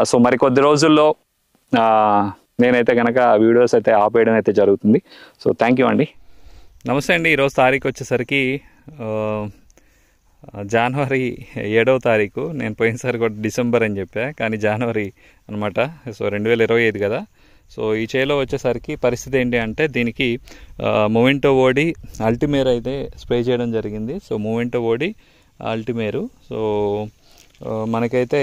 So మరికొద్ది రోజుల్లో నేనైతే కనుక వీడియోస్ అయితే ఆపేయడం అయితే జరుగుతుంది. సో థ్యాంక్ యూ అండి. నమస్తే అండి. ఈరోజు తారీఖు వచ్చేసరికి జనవరి 7వ తారీఖు. నేను పోయినసారి కూడా డిసెంబర్ అని చెప్పా, కానీ జనవరి అనమాట. సో 2025 కదా. సో ఈ చేలో వచ్చేసరికి పరిస్థితి ఏంటి అంటే, దీనికి మొమెంటో ఓడి అల్టిమేర్ అయితే స్ప్రే చేయడం జరిగింది. సో మొమెంటో ఓడి అల్టిమేరు. సో మనకైతే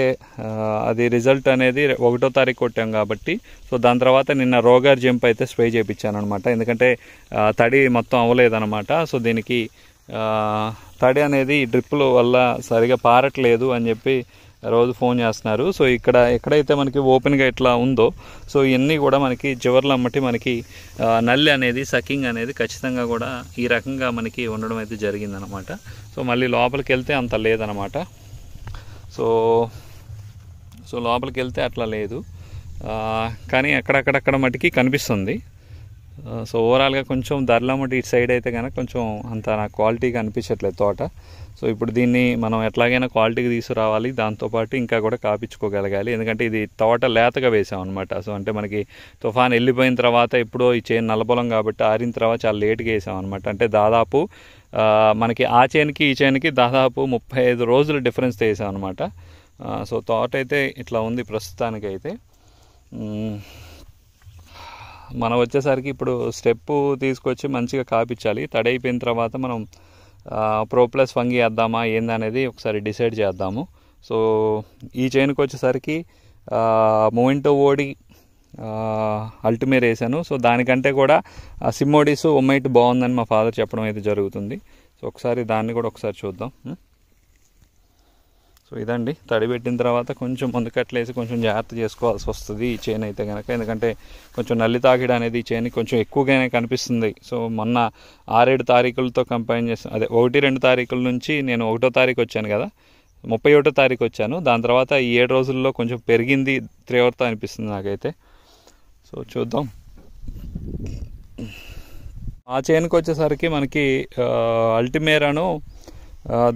అది రిజల్ట్ అనేది 1వ తారీఖు కొట్టాం కాబట్టి, సో దాని తర్వాత నిన్న రోగర్ జంప్ అయితే స్ప్రే చేయించాను అనమాట. ఎందుకంటే తడి మొత్తం అవ్వలేదన్నమాట. సో దీనికి తడి అనేది డ్రిప్పుల వల్ల సరిగా పారట్లేదు అని చెప్పి రోజు ఫోన్ చేస్తున్నారు. సో ఎక్కడైతే మనకి ఓపెన్గా ఇట్లా ఉందో, సో ఇవన్నీ కూడా మనకి చివర్లు అమ్మటి మనకి నల్లి అనేది సకింగ్ అనేది ఖచ్చితంగా కూడా ఈ రకంగా మనకి ఉండడం అయితే జరిగిందనమాట. సో మళ్ళీ లోపలికి వెళ్తే అంత లేదనమాట. సో లోపలికి వెళ్తే అట్లా లేదు, కానీ అక్కడక్కడక్కడ మటుకి కనిపిస్తుంది. సో ఓవరాల్గా కొంచెం ధరలమ్మటి ఇటు సైడ్ అయితే కనుక కొంచెం అంత నాకు క్వాలిటీగా అనిపించట్లేదు తోట. సో ఇప్పుడు దీన్ని మనం ఎట్లాగైనా క్వాలిటీకి తీసుకురావాలి, దాంతోపాటు ఇంకా కూడా కాపించుకోగలగాలి. ఎందుకంటే ఇది తోట లేతగా వేసాం అనమాట. సో అంటే మనకి తుఫాన్ వెళ్ళిపోయిన తర్వాత ఎప్పుడో ఈ చేను నల్లబొలం కాబట్టి ఆరిన తర్వాత చాలా లేట్గా వేసాం అనమాట. అంటే దాదాపు మనకి ఆ చేనుకి ఈ చేనుకి దాదాపు 35 రోజుల డిఫరెన్స్ వేసాం అనమాట. సో తోట అయితే ఇట్లా ఉంది ప్రస్తుతానికైతే. మనం వచ్చేసరికి ఇప్పుడు స్టెప్పు తీసుకొచ్చి మంచిగా కాపించాలి. తడైపోయిన తర్వాత మనం ప్రోప్లస్ ఫంగి వేద్దామా ఏందనేది ఒకసారి డిసైడ్ చేద్దాము. సో ఈ చైన్కి వచ్చేసరికి మొమెంటో ఓడి అల్టిమేర్ వేసాను. సో దానికంటే కూడా సిమ్మోడిస్ ఒమైట్ బాగుందని మా ఫాదర్ చెప్పడం అయితే జరుగుతుంది. సో ఒకసారి దాన్ని కూడా ఒకసారి చూద్దాం. సో ఇదండి, తడి పెట్టిన తర్వాత కొంచెం ముందుకట్లేసి కొంచెం జాగ్రత్త చేసుకోవాల్సి వస్తుంది ఈ చైన్ అయితే కనుక. ఎందుకంటే కొంచెం నల్లి తాకిడి అనేది ఈ చైన్ కొంచెం ఎక్కువగానే కనిపిస్తుంది. సో మొన్న 6-7 తారీఖులతో కంపైన్ చేస్తాను, అదే 1-2 తారీఖుల నుంచి నేను 1వ తారీఖు వచ్చాను కదా, 31వ తారీఖు వచ్చాను. దాని తర్వాత ఈ 7 రోజుల్లో కొంచెం పెరిగింది తీవ్రత అనిపిస్తుంది నాకైతే. సో చూద్దాం. ఆ చైన్కి వచ్చేసరికి మనకి అల్టిమేరాను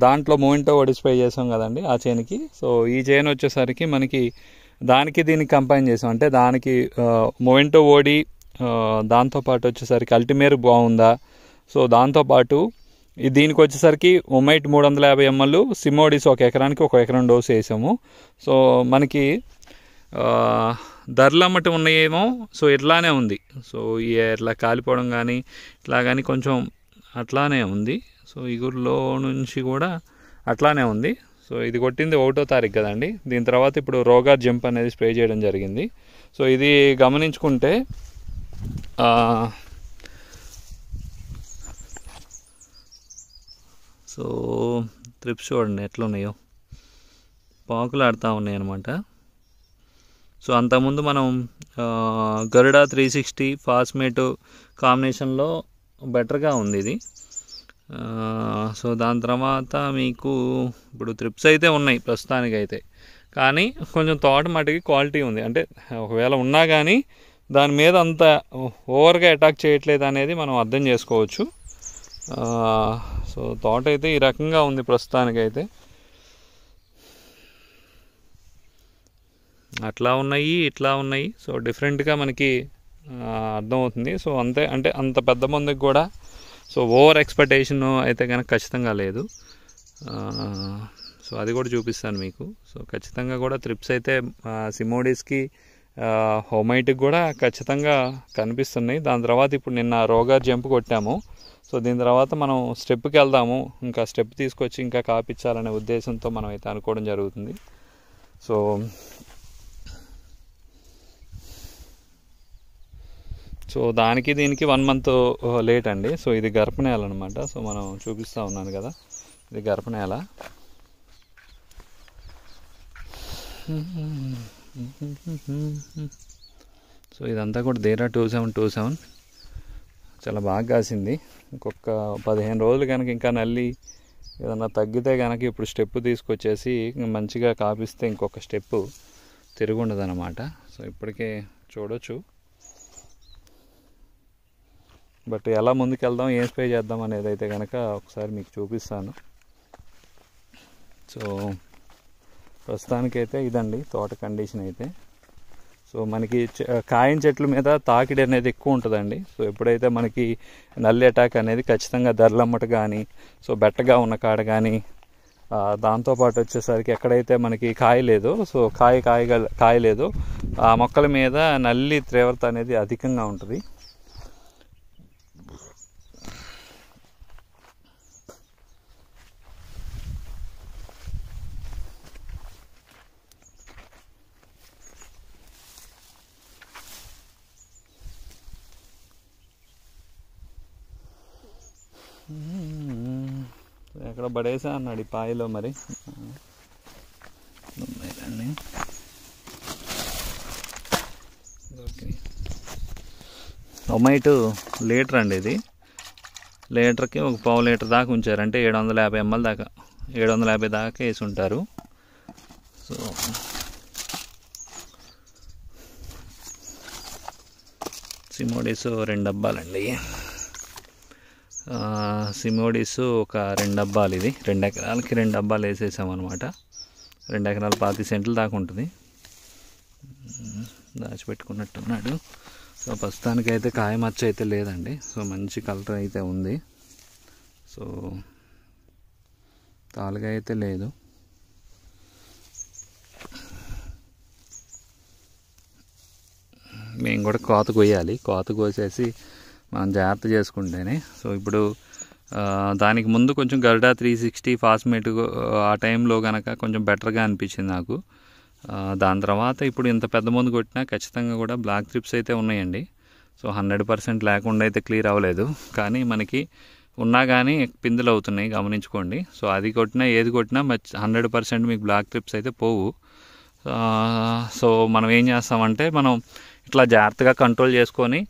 దాంట్లో మొమెంటో ఓడి స్ప్రే చేసాం కదండి ఆ చైన్కి. సో ఈ చైన్ వచ్చేసరికి మనకి దానికి దీనికి కంపైన్ చేసాం. అంటే దానికి మొమెంటో ఓడి దాంతోపాటు వచ్చేసరికి అల్టిమేర్ బాగుందా. సో దాంతోపాటు దీనికి వచ్చేసరికి ఒమైట్ 350 ml, సిమోడిస్ 1 ఎకరానికి 1 ఎకరం డోసు వేసాము. సో మనకి ధరలు అమ్మటి ఉన్నాయేమో. సో ఇట్లానే ఉంది. సో ఇట్లా కాలిపోవడం కానీ ఇట్లా కానీ కొంచెం అట్లానే ఉంది. సో ఇగురులో నుంచి కూడా అట్లానే ఉంది. సో ఇది కొట్టింది 1వ తారీఖు కదండి. దీని తర్వాత ఇప్పుడు రోగర్ జంప్ అనేది స్ప్రే చేయడం జరిగింది. సో ఇది గమనించుకుంటే సో ట్రిప్స్ చూడండి ఎట్లున్నాయో, పాకులు ఆడుతూ ఉన్నాయి అన్నమాట. సో అంతకుముందు మనం గరుడా 360 ఫాస్మేట్ కాంబినేషన్లో బెటర్గా ఉంది ఇది. సో దాని తర్వాత మీకు ఇప్పుడు ట్రిప్స్ అయితే ఉన్నాయి ప్రస్తుతానికైతే, కానీ కొంచెం తోట మటుకి క్వాలిటీ ఉంది. అంటే ఒకవేళ ఉన్నా కానీ దాని మీద అంత ఓవర్గా అటాక్ చేయట్లేదు అనేది మనం అర్థం చేసుకోవచ్చు. సో తోట అయితే ఈ రకంగా ఉంది ప్రస్తుతానికైతే. అట్లా ఉన్నాయి, ఇట్లా ఉన్నాయి. సో డిఫరెంట్గా మనకి అర్థమవుతుంది. సో అంతే, అంటే అంత పెద్ద మందికి కూడా సో ఓవర్ ఎక్స్పెక్టేషన్ అయితే కనుక ఖచ్చితంగా లేదు. సో అది కూడా చూపిస్తాను మీకు. సో ఖచ్చితంగా కూడా ట్రిప్స్ అయితే సిమోడిస్కి హోమైట్కి కూడా ఖచ్చితంగా కనిపిస్తున్నాయి. దాని తర్వాత ఇప్పుడు నిన్న రోగర్ జంప్ కొట్టాము. సో దీని తర్వాత మనం స్టెప్కి వెళ్దాము. ఇంకా స్టెప్ తీసుకొచ్చి ఇంకా కాపించాలనే ఉద్దేశంతో మనం అయితే అనుకోవడం జరుగుతుంది. సో దానికి దీనికి 1 month లేట్ అండి. సో ఇది గర్భనేల అనమాట. సో మనం చూపిస్తూ ఉన్నాను కదా, ఇది గర్భనేల. సో ఇదంతా కూడా దేరా 2727 చాలా బాగా కాసింది. ఇంకొక 15 రోజులు కనుక ఇంకా నల్లి ఏదన్నా తగ్గితే కనుక ఇప్పుడు స్టెప్ తీసుకొచ్చేసి మంచిగా కాపిస్తే ఇంకొక స్టెప్ తిరుగుండదు అనమాట. సో ఇప్పటికే చూడొచ్చు. బట్ ఎలా ముందుకెళ్దాం, ఏం స్ప్రే చేద్దాం అనేది అయితే కనుక ఒకసారి మీకు చూపిస్తాను. సో ప్రస్తుతానికైతే ఇదండి తోట కండిషన్ అయితే. సో మనకి కాయం చెట్ల మీద తాకిడి అనేది ఎక్కువ ఉంటుందండి. సో ఎప్పుడైతే మనకి నల్లి అటాక్ అనేది ఖచ్చితంగా దర్లమ్మట కానీ, సో బెట్టగా ఉన్న కాడ కానీ, దాంతోపాటు వచ్చేసరికి ఎక్కడైతే మనకి కాయ లేదో, సో కాయ లేదో ఆ మొక్కల మీద నల్లి తీవ్రత అనేది అధికంగా ఉంటుంది. ఎక్కడ పడేసా అన్నాడు ఈ పాయలో, మరి టొమాటో లీటర్ అండి, ఇది లీటర్కి ఒక పావు లీటర్ దాకా ఉంచారు, అంటే 750 ml దాకా, 750 దాకా వేసి ఉంటారు. సో సిమోడిస్ 2 డబ్బాలండి, సిమోడిస్ ఒక 2 డబ్బాలు, ఇది 2 ఎకరాలకి 2 డబ్బాలు వేసేసామన్నమాట. 2 ఎకరాలు 25 సెంట్లు దాకా ఉంటుంది, దాచిపెట్టుకున్నట్టున్నాడు. సో ప్రస్తుతానికైతే కాయ మచ్చ అయితే లేదండి. సో మంచి కలర్ అయితే ఉంది. సో తాలుగా అయితే లేదు. మేము కూడా కోత కొయ్యాలి, కోత కోసేసి మనం జాగ్రత్త చేసుకుంటేనే. సో ఇప్పుడు దానికి ముందు కొంచెం గరుడా 360 ఫాస్మేట్ ఆ టైంలో కనుక కొంచెం బెటర్గా అనిపించింది నాకు. దాని తర్వాత ఇప్పుడు ఇంత పెద్ద మందు కొట్టినా ఖచ్చితంగా కూడా బ్లాక్ త్రిప్స్ అయితే ఉన్నాయండి. సో 100% లేకుండా అయితే క్లియర్ అవ్వలేదు, కానీ మనకి ఉన్నా కానీ పిందులు అవుతున్నాయి, గమనించుకోండి. సో అది కొట్టినా ఏది కొట్టినా 100% మీకు బ్లాక్ త్రిప్స్ అయితే పోవు. సో మనం ఏం చేస్తామంటే, మనం ఇట్లా జాగ్రత్తగా కంట్రోల్ చేసుకొని,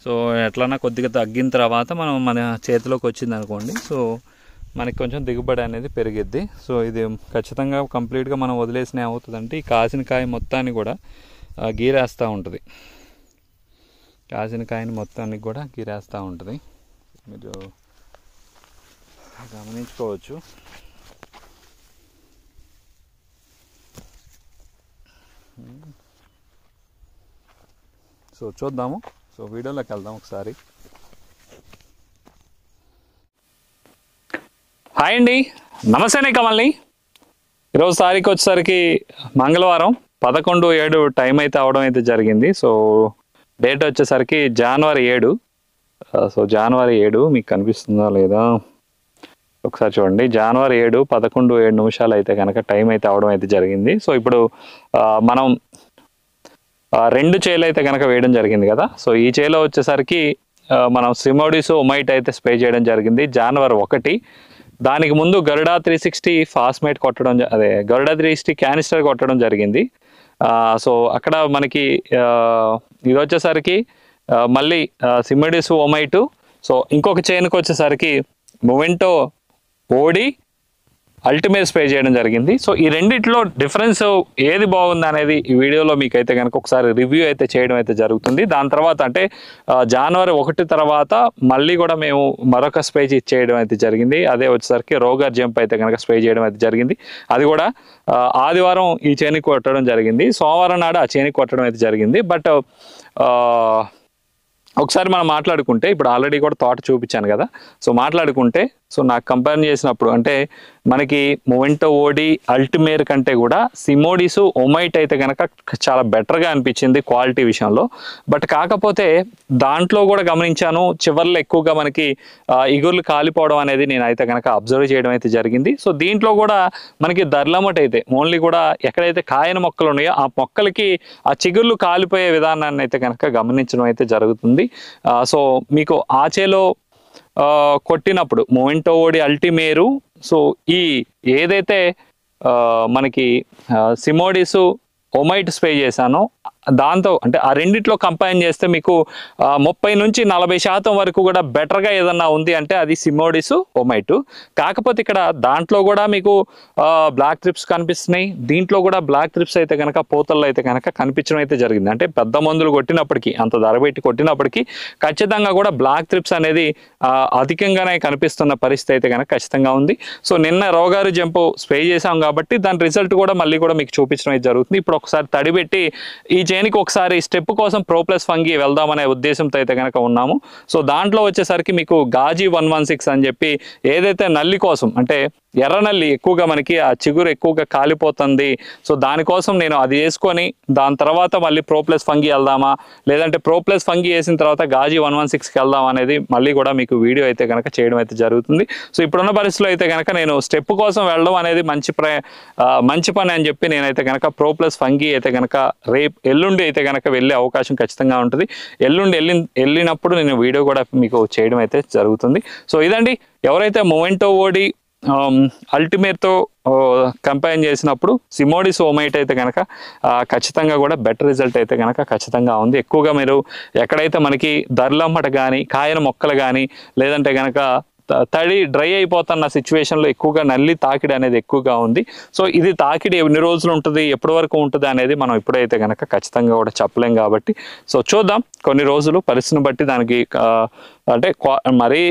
సో ఎట్లన్నా కొద్దిగా తగ్గిన తర్వాత మనం మన చేతిలోకి వచ్చింది అనుకోండి, సో మనకి కొంచెం దిగుబడి అనేది పెరిగిద్ది. సో ఇది ఖచ్చితంగా కంప్లీట్గా మనం వదిలేసిన ఏమవుతుందంటే, ఈ కాసిన కాయ మొత్తాన్ని కూడా గీరేస్తూ ఉంటుంది, కాసిన కాయని మొత్తానికి కూడా గీరేస్తూ ఉంటుంది. మీరు గమనించుకోవచ్చు. సో చూద్దాము, సో వీడియోలోకి వెళ్దాం ఒకసారి. హాయ్ అండి, నమస్తేనే కమల్ని. ఈరోజు తారీఖు వచ్చేసరికి మంగళవారం 11/7 టైం అయితే అవడం అయితే జరిగింది. సో డేట్ వచ్చేసరికి జనవరి 7. సో జనవరి 7 మీకు కనిపిస్తుందా లేదా ఒకసారి చూడండి. జనవరి 7 11:07 అయితే కనుక టైం అయితే అవడం అయితే జరిగింది. సో ఇప్పుడు మనం 2 చేలు అయితే కనుక వేయడం జరిగింది కదా. సో ఈ చేలో వచ్చేసరికి మనం సిమోడిస్ ఒమైట్ అయితే స్ప్రే చేయడం జరిగింది జనవరి 1. దానికి ముందు గరుడా 360 ఫాస్మేట్ కొట్టడం, అదే గరుడా 360 క్యానిస్టర్ కొట్టడం జరిగింది. సో అక్కడ మనకి ఇది వచ్చేసరికి మళ్ళీ సిమోడిస్ ఒమైట్. సో ఇంకొక చైన్కి వచ్చేసరికి మొమెంటో ఓడి అల్టిమేట్ స్ప్రే చేయడం జరిగింది. సో ఈ రెండిట్లో డిఫరెన్స్ ఏది బాగుంది అనేది ఈ వీడియోలో మీకైతే కనుక ఒకసారి రివ్యూ అయితే చేయడం అయితే జరుగుతుంది. దాని తర్వాత అంటే జనవరి 1 తర్వాత మళ్ళీ కూడా మేము మరొక స్ప్రే చేయడం అయితే జరిగింది. అదే వచ్చేసరికి రోగర్ జంప్ అయితే కనుక స్ప్రే చేయడం అయితే జరిగింది. అది కూడా ఆదివారం ఈ చేనికి కొట్టడం జరిగింది, సోమవారం నాడు ఆ చేనికి కొట్టడం అయితే జరిగింది. బట్ ఒకసారి మనం మాట్లాడుకుంటే, ఇప్పుడు ఆల్రెడీ కూడా తోట చూపించాను కదా. సో మాట్లాడుకుంటే, సో నాకు కంపేర్ చేసినప్పుడు అంటే మనకి మొమెంటో ఓడి అల్టిమేర్ కంటే కూడా సిమోడిస్ ఒమైట్ అయితే కనుక చాలా బెటర్గా అనిపించింది క్వాలిటీ విషయంలో. బట్ కాకపోతే దాంట్లో కూడా గమనించాను, చివర్లో ఎక్కువగా మనకి ఇగుర్లు కాలిపోవడం అనేది నేను అయితే కనుక అబ్జర్వ్ చేయడం అయితే జరిగింది. సో దీంట్లో కూడా మనకి దర్లమట్ అయితే ఓన్లీ కూడా ఎక్కడైతే కాయన మొక్కలు ఉన్నాయో ఆ మొక్కలకి ఆ చిగుర్లు కాలిపోయే విధానాన్ని అయితే కనుక గమనించడం అయితే జరుగుతుంది. సో మీకు ఆచేలో కొట్టినప్పుడు మొమెంటో ఓడి అల్టిమేరు, సో ఈ ఏదైతే మనకి సిమోడిస్ ఒమైట్ స్ప్రే చేశాను. దాంతో అంటే ఆ రెండిట్లో కంపైన్ చేస్తే మీకు 30 నుంచి 40% వరకు కూడా బెటర్గా ఏదన్నా ఉంది అంటే అది సిమోడిస్ ఒమైట్. కాకపోతే ఇక్కడ దాంట్లో కూడా మీకు బ్లాక్ ట్రిప్స్ కనిపిస్తున్నాయి. దీంట్లో కూడా బ్లాక్ ట్రిప్స్ అయితే కనుక పోతల్లో అయితే కనుక కనిపించడం అయితే జరిగింది. అంటే పెద్ద మందులు కొట్టినప్పటికీ, అంత ధర పెట్టి కొట్టినప్పటికీ ఖచ్చితంగా కూడా బ్లాక్ ట్రిప్స్ అనేది అధికంగానే కనిపిస్తున్న పరిస్థితి అయితే కనుక ఖచ్చితంగా ఉంది. సో నిన్న రోగారు జంపు స్ప్రే చేసాం కాబట్టి దాని రిజల్ట్ కూడా మళ్ళీ కూడా మీకు చూపించడం అయితే జరుగుతుంది. ఇప్పుడు ఒకసారి తడిపెట్టి ఈ చేనికి ఒకసారి స్టెప్ కోసం ప్రోప్లస్ ఫంగి వెళ్దామనే ఉద్దేశంతో అయితే కనుక ఉన్నాము. సో దాంట్లో వచ్చేసరికి మీకు గాజీ 116 అని చెప్పి ఏదైతే నల్లి కోసం, అంటే ఎర్ర నల్లి ఎక్కువగా మనకి ఆ చిగురు ఎక్కువగా కాలిపోతుంది, సో దానికోసం నేను అది వేసుకొని దాని తర్వాత మళ్ళీ ప్రోప్లస్ ఫంగి వెళ్దామా, లేదంటే ప్రోప్లస్ ఫంగి వేసిన తర్వాత గాజీ 116కి వెళ్దాం అనేది మళ్ళీ కూడా మీకు వీడియో అయితే కనుక చేయడం అయితే జరుగుతుంది. సో ఇప్పుడున్న పరిస్థితిలో అయితే కనుక నేను స్టెప్ కోసం వెళ్ళడం అనేది మంచి పని అని చెప్పి నేనైతే కనుక ప్రోప్లస్ ఫంగి అయితే కనుక ఎల్లుండి అయితే కనుక వెళ్ళే అవకాశం ఖచ్చితంగా ఉంటుంది. ఎల్లుండి వెళ్ళినప్పుడు నేను వీడియో కూడా మీకు చేయడం అయితే జరుగుతుంది. సో ఇదండి, ఎవరైతే మొమెంటో ఓడి అల్టిమేట్తో కంపైన్ చేసినప్పుడు సిమోడిస్ ఒమైట్ అయితే కనుక ఖచ్చితంగా కూడా బెటర్ రిజల్ట్ అయితే కనుక ఖచ్చితంగా ఉంది. ఎక్కువగా మీరు ఎక్కడైతే మనకి దర్లమ్మట కానీ, కాయన మొక్కలు కానీ, లేదంటే కనుక తడి డ్రై అయిపోతున్న సిచ్యువేషన్లో ఎక్కువగా నల్లి తాకిడి అనేది ఎక్కువగా ఉంది. సో ఇది తాకిడి ఎన్ని రోజులు ఉంటుంది, ఎప్పటి వరకు ఉంటుంది అనేది మనం ఇప్పుడైతే కనుక ఖచ్చితంగా కూడా చెప్పలేం. కాబట్టి సో చూద్దాం, కొన్ని రోజులు పరిస్థితిని బట్టి దానికి అంటే మరీ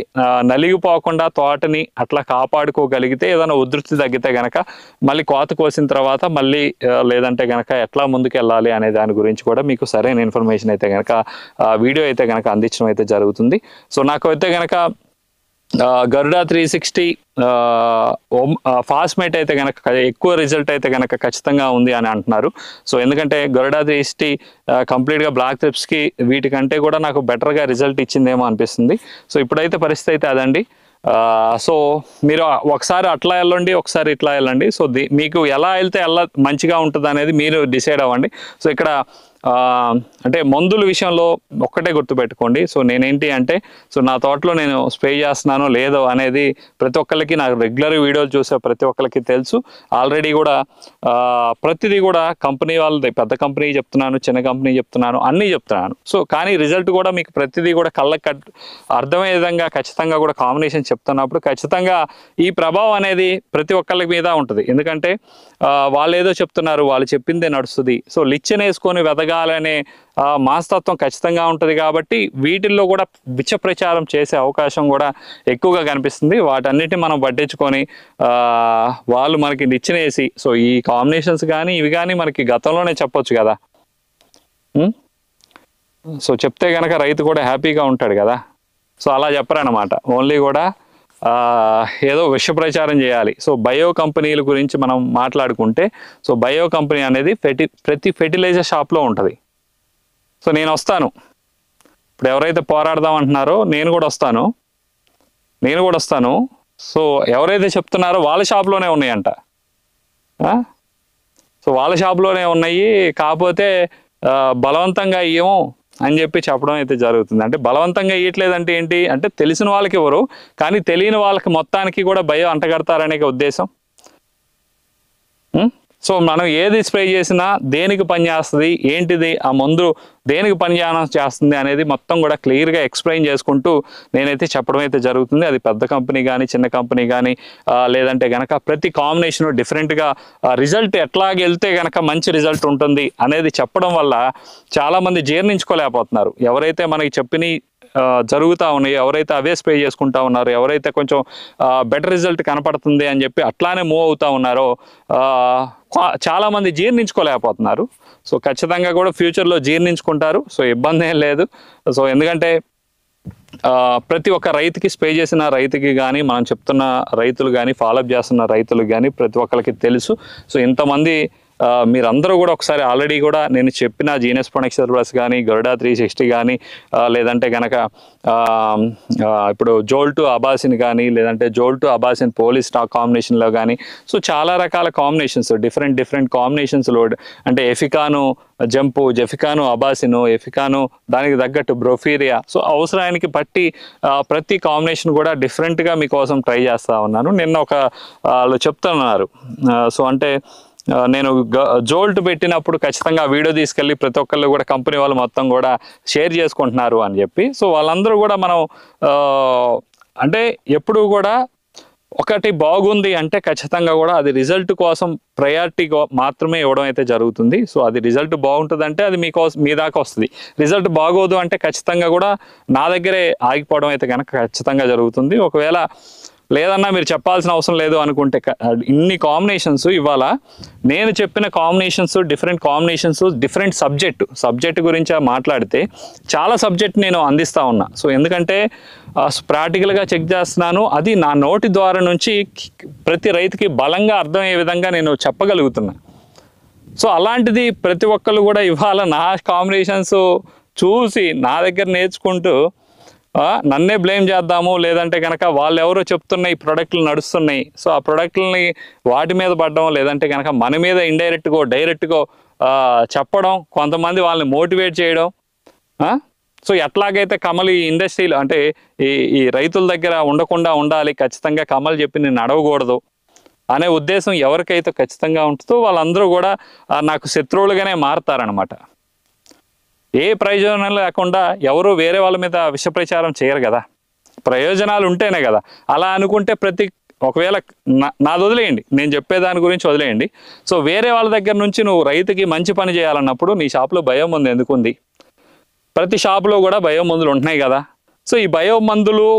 నలిగిపోకుండా తోటని అట్లా కాపాడుకోగలిగితే, ఏదైనా ఉధృతి తగ్గితే కనుక మళ్ళీ కోత కోసిన తర్వాత మళ్ళీ లేదంటే కనుక ఎట్లా ముందుకు వెళ్ళాలి అనే దాని గురించి కూడా మీకు సరైన ఇన్ఫర్మేషన్ అయితే కనుక వీడియో అయితే కనుక అందించడం అయితే జరుగుతుంది. సో నాకు అయితే కనుక గరుడా 360 ఫాస్మేట్ అయితే కనుక ఎక్కువ రిజల్ట్ అయితే కనుక ఖచ్చితంగా ఉంది అని అంటున్నారు. సో ఎందుకంటే గరుడా 360 కంప్లీట్గా బ్లాక్ ట్రిప్స్కి వీటికంటే కూడా నాకు బెటర్గా రిజల్ట్ ఇచ్చిందేమో అనిపిస్తుంది. సో ఇప్పుడైతే పరిస్థితి అయితే అదండి. సో మీరు ఒకసారి అట్లా వెళ్ళండి, ఒకసారి ఇట్లా వెళ్ళండి. సో మీకు ఎలా వెళ్తే ఎలా మంచిగా ఉంటుంది అనేది మీరు డిసైడ్ అవ్వండి. సో ఇక్కడ అంటే మందుల విషయంలో ఒక్కటే గుర్తుపెట్టుకోండి. సో నేనేంటి అంటే, సో నా తోటలో నేను స్ప్రే చేస్తున్నానో లేదో అనేది ప్రతి ఒక్కరికి, నాకు రెగ్యులర్ వీడియోలు చూసే ప్రతి ఒక్కరికి తెలుసు. ఆల్రెడీ కూడా ప్రతిదీ కూడా కంపెనీ వాళ్ళది, పెద్ద కంపెనీ చెప్తున్నాను, చిన్న కంపెనీ చెప్తున్నాను, అన్నీ చెప్తున్నాను. సో కానీ రిజల్ట్ కూడా మీకు ప్రతిదీ కూడా కళ్ళకి అర్థమయ్యే విధంగా ఖచ్చితంగా కూడా కాంబినేషన్ చెప్తున్నప్పుడు ఖచ్చితంగా ఈ ప్రభావం అనేది ప్రతి ఒక్కరి మీద ఉంటుంది. ఎందుకంటే వాళ్ళు ఏదో చెప్తున్నారు, వాళ్ళు చెప్పిందే నడుస్తుంది. సో లిచ్చన్ వేసుకొని వెదగాలనే మాస్తత్వం ఖచ్చితంగా ఉంటుంది. కాబట్టి వీటిల్లో కూడా విచ్చ ప్రచారం చేసే అవకాశం కూడా ఎక్కువగా కనిపిస్తుంది. వాటన్నిటిని మనం పట్టించుకొని వాళ్ళు మనకి లిచ్చన్ వేసి, సో ఈ కాంబినేషన్స్ కానీ ఇవి కానీ మనకి గతంలోనే చెప్పొచ్చు కదా. సో చెప్తే కనుక రైతు కూడా హ్యాపీగా ఉంటాడు కదా. సో అలా చెప్పరన్నమాట. ఓన్లీ కూడా ఏదో విష ప్రచారం చేయాలి. సో బయో కంపెనీల గురించి మనం మాట్లాడుకుంటే, సో బయో కంపెనీ అనేది ప్రతి ఫెర్టిలైజర్ షాప్లో ఉంటుంది. సో నేను వస్తాను, ఇప్పుడు ఎవరైతే పోరాడదాం అంటున్నారో నేను కూడా వస్తాను. సో ఎవరైతే చెప్తున్నారో వాళ్ళ షాప్లోనే ఉన్నాయంట. సో వాళ్ళ షాప్లోనే ఉన్నాయి, కాకపోతే బలవంతంగా ఏమో అని చెప్పి చెప్పడం అయితే జరుగుతుంది. అంటే బలవంతంగా ఇవ్వట్లేదంటే ఏంటి అంటే, తెలిసిన వాళ్ళకి ఎవరు కానీ తెలియని వాళ్ళకి మొత్తానికి కూడా భయం అంటగడతారనే ఉద్దేశం. సో మనం ఏది స్ప్రే చేసినా దేనికి పనిచేస్తుంది, ఏంటిది ఆ మందు దేనికి చేస్తుంది అనేది మొత్తం కూడా క్లియర్గా ఎక్స్ప్లెయిన్ చేసుకుంటూ నేనైతే చెప్పడం అయితే జరుగుతుంది. అది పెద్ద కంపెనీ కానీ, చిన్న కంపెనీ కానీ, లేదంటే కనుక ప్రతి కాంబినేషన్ డిఫరెంట్గా రిజల్ట్ ఎట్లాగ వెళ్తే కనుక మంచి రిజల్ట్ ఉంటుంది అనేది చెప్పడం వల్ల చాలామంది జీర్ణించుకోలేకపోతున్నారు. ఎవరైతే మనకి చెప్పిన జరుగుతూ ఉన్నాయి, ఎవరైతే అవే స్ప్రే చేసుకుంటా ఉన్నారు, ఎవరైతే కొంచెం బెటర్ రిజల్ట్ కనపడుతుంది అని చెప్పి అట్లానే మూవ్ అవుతూ ఉన్నారో చాలామంది జీర్ణించుకోలేకపోతున్నారు. సో ఖచ్చితంగా కూడా ఫ్యూచర్లో జీర్ణించుకుంటారు. సో ఇబ్బంది ఏం లేదు. సో ఎందుకంటే ప్రతి ఒక్క రైతుకి, స్ప్రే చేసిన రైతుకి కానీ, మనం చెప్తున్న రైతులు కానీ, ఫాలోఅప్ చేస్తున్న రైతులకు కానీ ప్రతి ఒక్కరికి తెలుసు. సో ఇంతమంది మీరందరూ కూడా ఒకసారి ఆల్రెడీ కూడా నేను చెప్పిన జీనస్ ప్రొడక్షన్ ప్లస్ కానీ, గరుడా 360 కానీ, లేదంటే కనుక ఇప్పుడు జోల్టు అబాసిన్ కానీ, లేదంటే జోల్టు అబాసిన్ పోలీస్ స్టాక్ కాంబినేషన్లో కానీ, సో చాలా రకాల కాంబినేషన్స్, డిఫరెంట్ కాంబినేషన్స్లో అంటే ఎఫికాను జంపు, జెఫికాను అబాసిను, ఎఫికాను దానికి తగ్గట్టు బ్రోఫీరియా, సో అవసరానికి బట్టి ప్రతి కాంబినేషన్ కూడా డిఫరెంట్గా మీకోసం ట్రై చేస్తూ ఉన్నాను. నిన్న ఒక వాళ్ళు చెప్తున్నారు, సో అంటే నేను జోల్ట్ పెట్టినప్పుడు ఖచ్చితంగా ఆ వీడియో తీసుకెళ్ళి ప్రతి ఒక్కళ్ళు కూడా కంపెనీ వాళ్ళు మొత్తం కూడా షేర్ చేసుకుంటున్నారు అని చెప్పి. సో వాళ్ళందరూ కూడా మనం అంటే ఎప్పుడు కూడా ఒకటి బాగుంది అంటే ఖచ్చితంగా కూడా అది రిజల్ట్ కోసం ప్రయారిటీ మాత్రమే ఇవ్వడం అయితే జరుగుతుంది. సో అది రిజల్ట్ బాగుంటుంది అంటే అది మీ దాకా వస్తుంది. రిజల్ట్ బాగోదు అంటే ఖచ్చితంగా కూడా నా దగ్గరే ఆగిపోవడం అయితే కనుక ఖచ్చితంగా జరుగుతుంది. ఒకవేళ లేదన్నా మీరు చెప్పాల్సిన అవసరం లేదు అనుకుంటే ఇన్ని కాంబినేషన్స్ ఇవాళ నేను చెప్పిన కాంబినేషన్స్ డిఫరెంట్ సబ్జెక్ట్ గురించి మాట్లాడితే చాలా సబ్జెక్ట్ నేను అందిస్తూ ఉన్నా. సో ఎందుకంటే ప్రాక్టికల్గా చెక్ చేస్తున్నాను, అది నా నోటి ద్వారా నుంచి ప్రతి రైతుకి బలంగా అర్థమయ్యే విధంగా నేను చెప్పగలుగుతున్నా. సో అలాంటిది ప్రతి ఒక్కళ్ళు కూడా ఇవాళ నా కాంబినేషన్స్ చూసి నా దగ్గర నేర్చుకుంటూ నన్నే బ్లేమ్ చేద్దాము, లేదంటే కనుక వాళ్ళు ఎవరో చెప్తున్నాయి ఈ ప్రోడక్ట్లు నడుస్తున్నాయి, సో ఆ ప్రోడక్ట్లని వాటి మీద పడడం, లేదంటే కనుక మన మీద డైరెక్ట్గా చెప్పడం, కొంతమంది వాళ్ళని మోటివేట్ చేయడం. సో ఎట్లాగైతే కమల్ ఈ ఇండస్ట్రీలో అంటే ఈ రైతుల దగ్గర ఉండకుండా ఉండాలి, ఖచ్చితంగా కమల్ చెప్పి నేను నడవకూడదు అనే ఉద్దేశం ఎవరికైతే ఖచ్చితంగా ఉంటుందో వాళ్ళందరూ కూడా నాకు శత్రువులుగానే మారుతారనమాట. ఏ ప్రయోజనం లేకుండా ఎవరు వేరే వాళ్ళ మీద విష ప్రచారం చేయరు కదా, ప్రయోజనాలు ఉంటేనే కదా. అలా అనుకుంటే ఒకవేళ నాది వదిలేయండి, నేను చెప్పేదాని గురించి వదిలేయండి. సో వేరే వాళ్ళ దగ్గర నుంచి నువ్వు రైతుకి మంచి పని చేయాలన్నప్పుడు నీ షాప్లో బయో మందు ఎందుకుంది? ప్రతి షాపులో కూడా బయో మందులు ఉంటున్నాయి కదా. సో ఈ బయో మందులు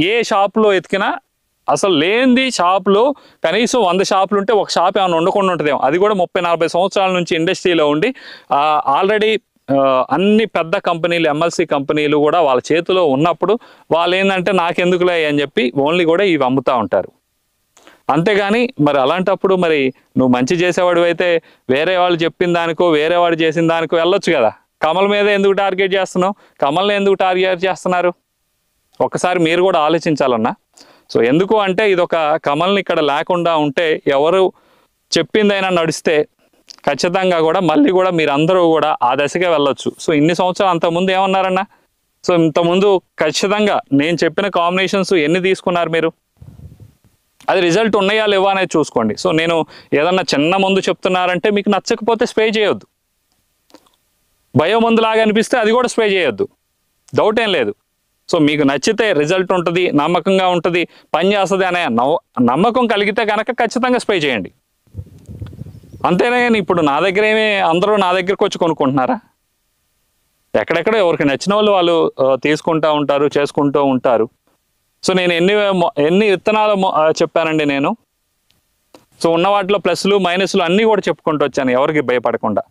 ఏ షాపులో ఎతికినా అసలు లేనిది షాపులో కనీసం 100 షాపులు ఉంటే ఒక షాప్ ఏమైనా ఉండకుండా ఉంటుందేమో. అది కూడా 30-40 సంవత్సరాల నుంచి ఇండస్ట్రీలో ఉండి ఆల్రెడీ అన్ని పెద్ద కంపెనీలు ఎంఎల్సి కంపెనీలు కూడా వాళ్ళ చేతిలో ఉన్నప్పుడు వాళ్ళు ఏంటంటే నాకెందుకులే అని చెప్పి ఓన్లీ కూడా ఇవి అమ్ముతూ ఉంటారు. అంతేగాని మరి అలాంటప్పుడు మరి నువ్వు మంచి చేసేవాడు అయితే వేరే వాళ్ళు చెప్పిన దానికో వేరే వాడు చేసిన దానికో వెళ్ళొచ్చు కదా. కమల్ మీద ఎందుకు టార్గెట్ చేస్తున్నావు? కమల్ని ఎందుకు టార్గెట్ చేస్తున్నారు? ఒకసారి మీరు కూడా ఆలోచించాలన్నా. సో ఎందుకు అంటే ఇదొక కమల్ని ఇక్కడ లేకుండా ఉంటే ఎవరు చెప్పిందైనా నడిస్తే ఖచ్చితంగా కూడా మళ్ళీ కూడా మీరందరూ కూడా ఆ దశకే వెళ్ళొచ్చు. సో ఇన్ని సంవత్సరాలు అంతకుముందు ఏమన్నారన్నా? సో ఇంతకుముందు ఖచ్చితంగా నేను చెప్పిన కాంబినేషన్స్ ఎన్ని తీసుకున్నారు మీరు? అది రిజల్ట్ ఉన్నాయా లేవా అనేది చూసుకోండి. సో నేను ఏదన్నా చిన్న మందు చెప్తున్నారంటే మీకు నచ్చకపోతే స్ప్రే చేయొద్దు. బయో మందు లాగా అనిపిస్తే అది కూడా స్ప్రే చేయొద్దు, డౌట్ ఏం లేదు. సో మీకు నచ్చితే రిజల్ట్ ఉంటుంది, నమ్మకంగా ఉంటుంది, పని చేస్తుంది అనే నమ్మకం కలిగితే కనుక ఖచ్చితంగా స్ప్రే చేయండి. అంతేనే. ఇప్పుడు నా దగ్గర అందరూ నా దగ్గరకు వచ్చి కొనుక్కుంటున్నారా? ఎక్కడెక్కడ ఎవరికి నచ్చిన వాళ్ళు తీసుకుంటూ ఉంటారు, చేసుకుంటూ ఉంటారు. సో నేను ఎన్ని విత్తనాలు చెప్పానండి నేను. సో ఉన్న వాటిలో ప్లస్లు మైనస్లు అన్నీ కూడా చెప్పుకుంటూ వచ్చాను, ఎవరికి భయపడకుండా.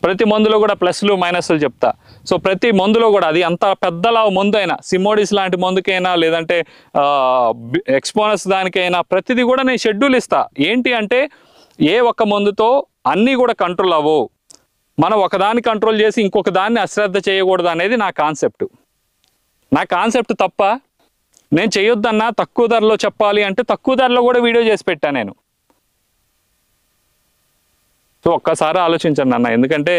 ప్రతి మందులో కూడా ప్లస్లు మైనస్లు చెప్తా. సో ప్రతి మందులో కూడా అది అంత పెద్దలా మందు అయినా, సిమోడిస్ లాంటి మందుకైనా, లేదంటే ఎక్స్పోనస్ దానికైనా ప్రతిదీ కూడా నేను షెడ్యూల్ ఇస్తా. ఏంటి అంటే ఏ ఒక్క మందుతో అన్నీ కూడా కంట్రోల్ అవ్వవు, మనం ఒకదాన్ని కంట్రోల్ చేసి ఇంకొక దాన్ని అశ్రద్ధ చేయకూడదు అనేది నా కాన్సెప్ట్ తప్ప నేను చేయొద్దన్నా తక్కువ ధరలో చెప్పాలి అంటే తక్కువ ధరలో కూడా వీడియో చేసి పెట్టాను నేను. సో ఒక్కసారి ఆలోచించండి అన్న, ఎందుకంటే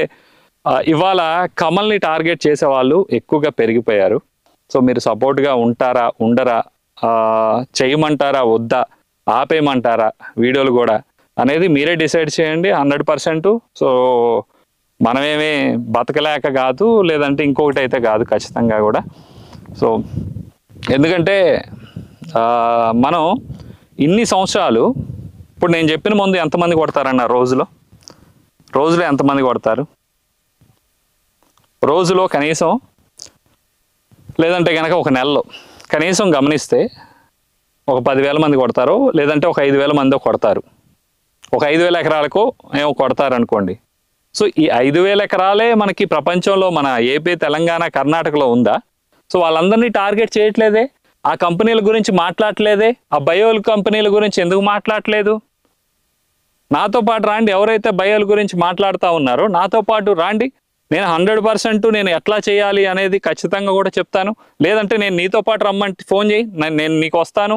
ఇవాళ కమల్ని టార్గెట్ చేసే వాళ్ళు ఎక్కువగా పెరిగిపోయారు. సో మీరు సపోర్ట్గా ఉంటారా ఉండరా, చేయమంటారా వద్దా, ఆపేయమంటారా వీడియోలు కూడా అనేది మీరే డిసైడ్ చేయండి 100%. సో మనమేమీ బతకలేక కాదు, లేదంటే ఇంకొకటి అయితే కాదు ఖచ్చితంగా కూడా. సో ఎందుకంటే మనం ఇన్ని సంవత్సరాలు ఇప్పుడు నేను చెప్పిన ముందు ఎంతమంది కొడతారన్న రోజులో ఎంతమంది కొడతారు? రోజులో కనీసం లేదంటే కనుక ఒక నెలలో కనీసం గమనిస్తే ఒక 10,000 మంది కొడతారు, లేదంటే ఒక 5,000 మంది కొడతారు. ఒక 5,000 ఎకరాలకు ఏమో కొడతారు అనుకోండి. సో ఈ 5,000 ఎకరాలే మనకి ప్రపంచంలో మన ఏపీ, తెలంగాణ, కర్ణాటకలో ఉందా? సో వాళ్ళందరినీ టార్గెట్ చేయట్లేదే, ఆ కంపెనీల గురించి మాట్లాడట్లేదే, ఆ బయోల్ కంపెనీల గురించి ఎందుకు మాట్లాడట్లేదు? నాతో పాటు రాండి, ఎవరైతే బయోల్ గురించి మాట్లాడుతూ ఉన్నారో నాతో పాటు రాండి. నేను 100% నేను ఎట్లా చేయాలి అనేది ఖచ్చితంగా కూడా చెప్తాను. లేదంటే నేను నీతో పాటు రమ్మంటే ఫోన్ చేయి, నేను నీకు వస్తాను.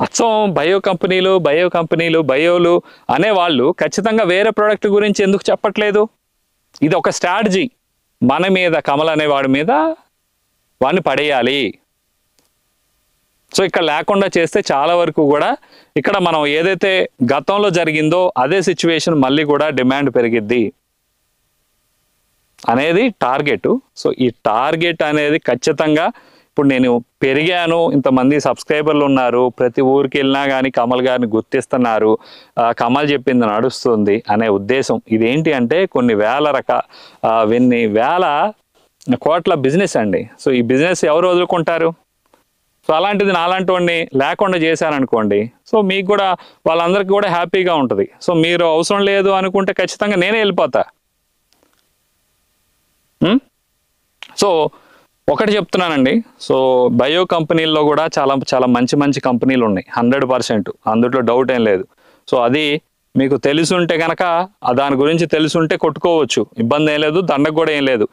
అచ్చం బయో కంపెనీలు బయోలు అనేవాళ్ళు ఖచ్చితంగా వేరే ప్రోడక్ట్ గురించి ఎందుకు చెప్పట్లేదు? ఇది ఒక స్ట్రాటజీ. మన మీద, కమల్ అనేవాడి మీద వాడిని పడేయాలి. సో ఇక్కడ లేకుండా చేస్తే చాలా వరకు కూడా ఇక్కడ మనం ఏదైతే గతంలో జరిగిందో అదే సిచ్యువేషన్ మళ్ళీ కూడా డిమాండ్ పెరిగిద్ది అనేది టార్గెట్. సో ఈ టార్గెట్ అనేది ఖచ్చితంగా ఇప్పుడు నేను పెరిగాను, ఇంతమంది సబ్స్క్రైబర్లు ఉన్నారు, ప్రతి ఊరికి వెళ్ళినా కానీ కమల్ గారిని గుర్తిస్తున్నారు, కమల్ చెప్పింది నడుస్తుంది అనే ఉద్దేశం. ఇదేంటి అంటే కొన్ని వేల కోట్ల బిజినెస్ అండి. సో ఈ బిజినెస్ ఎవరు వదులుకుంటారు? సో అలాంటిది నాలాంటి వాడిని లేకుండా చేశారనుకోండి, సో మీకు కూడా వాళ్ళందరికీ కూడా హ్యాపీగా ఉంటుంది. సో మీరు అవసరం లేదు అనుకుంటే ఖచ్చితంగా నేనే వెళ్ళిపోతా. సో ఒకటి చెప్తున్నానండి, సో బయో కంపెనీల్లో కూడా చాలా చాలా మంచి కంపెనీలు ఉన్నాయి 100%, అందులో డౌట్ ఏం లేదు. సో అది మీకు తెలుసుంటే కనుక దాని గురించి తెలుసుంటే కొట్టుకోవచ్చు, ఇబ్బంది ఏం లేదు, దండకు కూడా ఏం లేదు.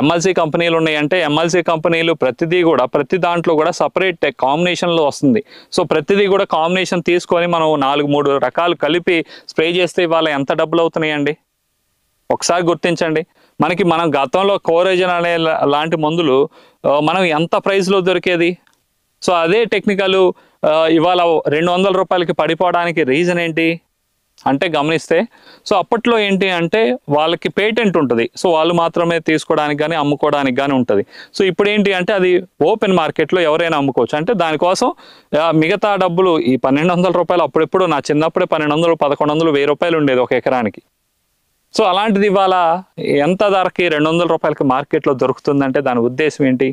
ఎంఎల్సీ కంపెనీలు ఉన్నాయంటే ఎంఎల్సీ కంపెనీలు ప్రతి దాంట్లో కూడా సపరేట్ కాంబినేషన్లో వస్తుంది. సో ప్రతిదీ కూడా కాంబినేషన్ తీసుకొని మనం 4-3 రకాలు కలిపి స్ప్రే చేస్తే ఇవాళ ఎంత డబ్బులు అవుతున్నాయండి ఒకసారి గుర్తించండి. మనం గతంలో కోరేజన్ అనే లాంటి మందులు మనం ఎంత ప్రైస్లో దొరికేది. సో అదే టెక్నికల్ ఇవాళ 200 రూపాయలకి పడిపోవడానికి రీజన్ ఏంటి అంటే గమనిస్తే, సో అప్పట్లో ఏంటి అంటే వాళ్ళకి పేటెంట్ ఉంటుంది, సో వాళ్ళు మాత్రమే తీసుకోవడానికి కానీ అమ్ముకోవడానికి కానీ ఉంటుంది. సో ఇప్పుడు ఏంటి అంటే అది ఓపెన్ మార్కెట్లో ఎవరైనా అమ్ముకోవచ్చు. అంటే దానికోసం మిగతా డబ్బులు ఈ 1200 రూపాయలు అప్పుడెప్పుడు నా చిన్నప్పుడే 1200, 1100, 1000 రూపాయలు ఉండేది ఒక ఎకరానికి. సో అలాంటిది ఇవాళ ఎంత ధరకి 200 రూపాయలకి మార్కెట్లో దొరుకుతుందంటే దాని ఉద్దేశం ఏంటి?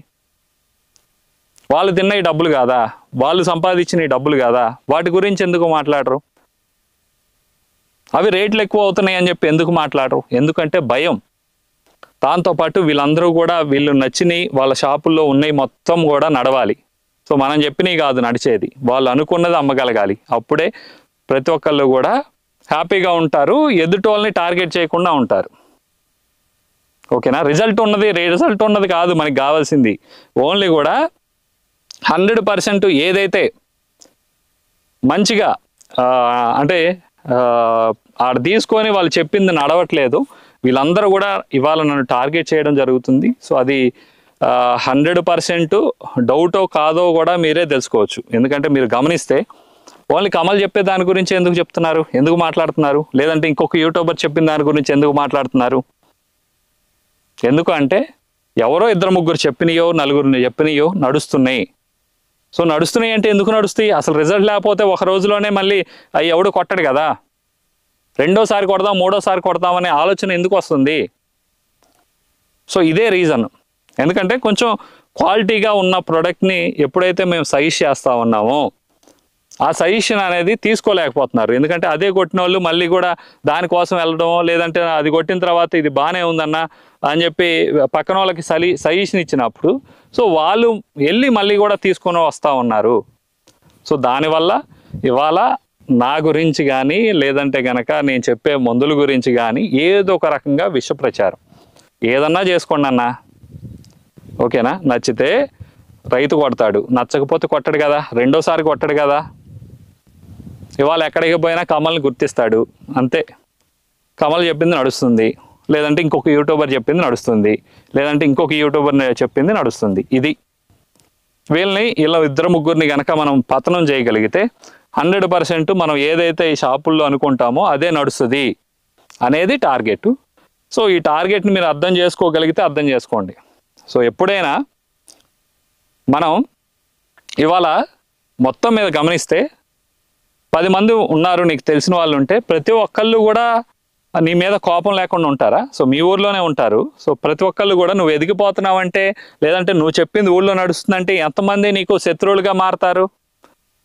వాళ్ళు తిన్న ఈ డబ్బులు కాదా, వాళ్ళు సంపాదించిన ఈ డబ్బులు కాదా, వాటి గురించి ఎందుకు మాట్లాడరు? అవి రేట్లు ఎక్కువ అవుతున్నాయి అని చెప్పి ఎందుకు మాట్లాడరు? ఎందుకంటే భయం. దాంతోపాటు వీళ్ళందరూ కూడా వీళ్ళు నచ్చినవి వాళ్ళ షాపుల్లో ఉన్నాయి మొత్తం కూడా నడవాలి. సో మనం చెప్పినవి కాదు నడిచేది, వాళ్ళు అనుకున్నది అమ్మగలగాలి. అప్పుడే ప్రతి ఒక్కళ్ళు కూడా హ్యాపీగా ఉంటారు, ఎదుటోళ్ళని టార్గెట్ చేయకుండా ఉంటారు. ఓకేనా? రిజల్ట్ ఉన్నది కాదు మనకి కావాల్సింది, ఓన్లీ కూడా 100% ఏదైతే మంచిగా అంటే ఆడ తీసుకొని వాళ్ళు చెప్పింది నడవట్లేదు, వీళ్ళందరూ కూడా ఇవాళ నన్ను టార్గెట్ చేయడం జరుగుతుంది. సో అది 100% డౌటో కాదో కూడా మీరే తెలుసుకోవచ్చు. ఎందుకంటే మీరు గమనిస్తే ఓన్లీ కమల్ చెప్పే దాని గురించి ఎందుకు చెప్తున్నారు, ఎందుకు మాట్లాడుతున్నారు? లేదంటే ఇంకొక యూట్యూబర్ చెప్పిన దాని గురించి ఎందుకు మాట్లాడుతున్నారు? ఎందుకు అంటే ఎవరో 2-3 చెప్పినయో 4 చెప్పినయో నడుస్తున్నాయి. సో నడుస్తున్నాయి అంటే ఎందుకు నడుస్తాయి? అసలు రిజల్ట్ లేకపోతే ఒక రోజులోనే మళ్ళీ అవి ఎవడు కొట్టడు కదా, రెండోసారి కొడదాం, మూడోసారి కొడదామనే ఆలోచన ఎందుకు వస్తుంది? సో ఇదే రీజన్. ఎందుకంటే కొంచెం క్వాలిటీగా ఉన్న ప్రోడక్ట్ని ఎప్పుడైతే మేము సజెస్ట్ చేస్తా ఉన్నామో ఆ సజెషన్ అనేది తీసుకోలేకపోతున్నారు. ఎందుకంటే అదే కొట్టిన వాళ్ళు మళ్ళీ కూడా దానికోసం వెళ్ళడం, లేదంటే అది కొట్టిన తర్వాత ఇది బాగానే ఉందన్న అని చెప్పి పక్కన వాళ్ళకి సజెషన్ ఇచ్చినప్పుడు సో వాళ్ళు వెళ్ళి మళ్ళీ కూడా తీసుకొని వస్తూ ఉన్నారు. సో దానివల్ల ఇవాళ నా గురించి కానీ లేదంటే కనుక నేను చెప్పే మందుల గురించి కానీ ఏదో ఒక రకంగా విష ప్రచారం ఏదన్నా చేసుకోండి అన్న, ఓకేనా? నచ్చితే రైతు కొడతాడు, నచ్చకపోతే కొట్టడు కదా, రెండోసారి కొట్టడు కదా. ఇవాళ ఎక్కడికి పోయినా కమల్ని గుర్తిస్తాడు, అంతే. కమల్ చెప్పింది నడుస్తుంది, లేదంటే ఇంకొక యూట్యూబర్ చెప్పింది నడుస్తుంది, లేదంటే ఇంకొక యూట్యూబర్ చెప్పింది నడుస్తుంది. ఇది వీళ్ళని ఇలా 2-3 కనుక మనం పతనం చేయగలిగితే 100% మనం ఏదైతే ఈ షాపుల్లో అనుకుంటామో అదే నడుస్తుంది అనేది టార్గెట్. సో ఈ టార్గెట్ని మీరు అర్థం చేసుకోగలిగితే అర్థం చేసుకోండి. సో ఎప్పుడైనా మనం ఇవాళ మొత్తం మీద గమనిస్తే 10 మంది ఉన్నారు, నీకు తెలిసిన వాళ్ళు ఉంటే ప్రతి ఒక్కళ్ళు కూడా నీ మీద కోపం లేకుండా ఉంటారా? సో మీ ఊర్లోనే ఉంటారు. సో ప్రతి ఒక్కళ్ళు కూడా నువ్వు ఎదిగిపోతున్నావు అంటే, లేదంటే నువ్వు చెప్పింది ఊళ్ళో నడుస్తుందంటే ఎంతమంది నీకు శత్రువులుగా మారుతారు?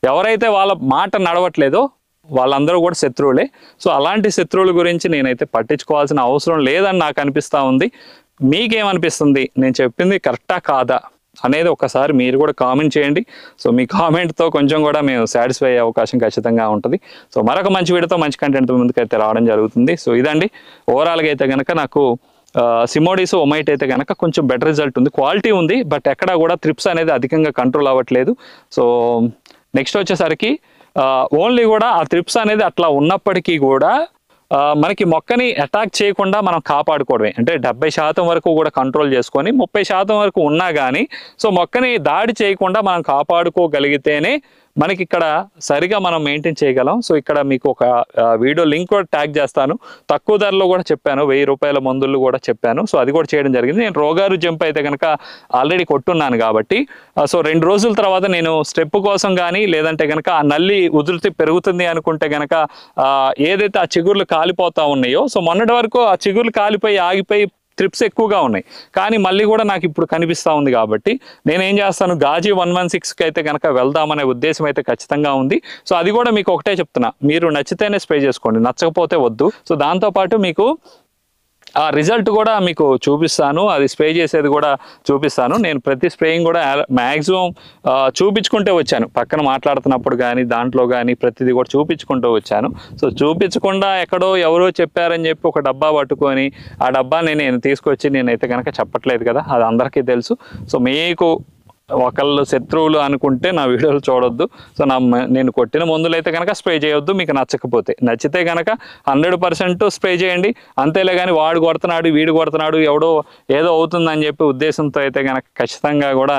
ఎవరైతే వాళ్ళ మాట నడవట్లేదో వాళ్ళందరూ కూడా శత్రువులే. సో అలాంటి శత్రువుల గురించి నేనైతే పట్టించుకోవాల్సిన అవసరం లేదని నాకు అనిపిస్తూ ఉంది. మీకేమనిపిస్తుంది? నేను చెప్పింది కరెక్టా కాదా అనేది ఒకసారి మీరు కూడా కామెంట్ చేయండి. సో మీ కామెంట్తో కొంచెం కూడా మేము సాటిస్ఫై అయ్యే అవకాశం ఖచ్చితంగా ఉంటుంది. సో మరొక మంచి వీడియోతో మంచి కంటెంట్తో ముందుకైతే రావడం జరుగుతుంది. సో ఇదండి ఓవరాల్గా అయితే కనుక నాకు సిమోడిస్ ఒమైట్ అయితే కనుక కొంచెం బెటర్ రిజల్ట్ ఉంది, క్వాలిటీ ఉంది, బట్ ఎక్కడ కూడా త్రిప్స్ అనేది అధికంగా కంట్రోల్ అవ్వట్లేదు. సో నెక్స్ట్ వచ్చేసరికి ఓన్లీ కూడా ఆ త్రిప్స్ అనేది అట్లా ఉన్నప్పటికీ కూడా మనకి మొక్కని అటాక్ చేయకుండా మనం కాపాడుకోవడమే. అంటే 70% వరకు కూడా కంట్రోల్ చేసుకొని 30% వరకు ఉన్నా కానీ సో మొక్కని దాడి చేయకుండా మనం కాపాడుకోగలిగితేనే మనకి ఇక్కడ సరిగా మనం మెయింటైన్ చేయగలం. సో ఇక్కడ మీకు ఒక వీడియో లింక్ కూడా ట్యాగ్ చేస్తాను. తక్కువ ధరలో కూడా చెప్పాను, 1000 రూపాయల మందులు కూడా చెప్పాను. సో అది కూడా చేయడం జరిగింది. నేను రోగారు జంప్ అయితే కనుక ఆల్రెడీ కొట్టున్నాను కాబట్టి సో 2 రోజుల తర్వాత నేను స్టెప్ కోసం కానీ లేదంటే కనుక ఆ నల్లి ఉధృతి పెరుగుతుంది అనుకుంటే కనుక ఏదైతే ఆ చిగుర్లు కాలిపోతా ఉన్నాయో సో మొన్నటి వరకు ఆ చిగుర్లు కాలిపోయి ఆగిపోయి ట్రిప్స్ ఎక్కువగా ఉన్నాయి, కానీ మళ్ళీ కూడా నాకు ఇప్పుడు కనిపిస్తూ ఉంది. కాబట్టి నేనేం చేస్తాను, గాజీ 116కి అయితే కనుక వెళ్దామనే ఉద్దేశం అయితే ఖచ్చితంగా ఉంది. సో అది కూడా మీకు ఒకటే చెప్తున్నా, మీరు నచ్చితేనే స్ప్రే చేసుకోండి, నచ్చకపోతే వద్దు. సో దాంతోపాటు మీకు ఆ రిజల్ట్ కూడా మీకు చూపిస్తాను, అది స్ప్రే చేసేది కూడా చూపిస్తాను. నేను ప్రతి స్ప్రేయింగ్ కూడా మ్యాక్సిమం చూపించుకుంటే వచ్చాను, పక్కన మాట్లాడుతున్నప్పుడు కానీ దాంట్లో కానీ ప్రతిదీ కూడా చూపించుకుంటూ వచ్చాను. సో చూపించకుండా ఎక్కడో ఎవరో చెప్పారని చెప్పి ఒక డబ్బా పట్టుకొని ఆ డబ్బాని నేను తీసుకొచ్చి నేనైతే కనుక చెప్పట్లేదు కదా, అది అందరికీ తెలుసు. సో మీకు ఒకళ్ళు శత్రువులు అనుకుంటే నా వీడియోలు చూడొద్దు. సో నేను కొట్టిన మందులు అయితే కనుక స్ప్రే చేయొద్దు, మీకు నచ్చకపోతే. నచ్చితే కనుక 100% స్ప్రే చేయండి, అంతేలే కానీ వాడు కొడుతున్నాడు వీడు కొడుతున్నాడు ఎవడో ఏదో అవుతుందని చెప్పి ఉద్దేశంతో అయితే కనుక ఖచ్చితంగా కూడా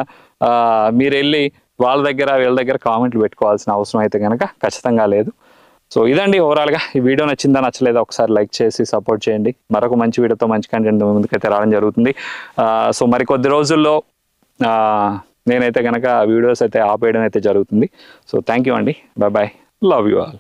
మీరు వెళ్ళి వాళ్ళ దగ్గర వీళ్ళ దగ్గర కామెంట్లు పెట్టుకోవాల్సిన అవసరం అయితే కనుక ఖచ్చితంగా లేదు. సో ఇదండి ఓవరాల్గా. ఈ వీడియో నచ్చిందా నచ్చలేదా ఒకసారి లైక్ చేసి సపోర్ట్ చేయండి. మరొక మంచి వీడియోతో మంచి కంటెంట్ ముందుకైతే రావడం జరుగుతుంది. సో మరి కొద్ది రోజుల్లో నేనైతే కనుక వీడియోస్ అయితే ఆపేయడం అయితే జరుగుతుంది. సో థ్యాంక్ యూ అండి, bye bye, love you all.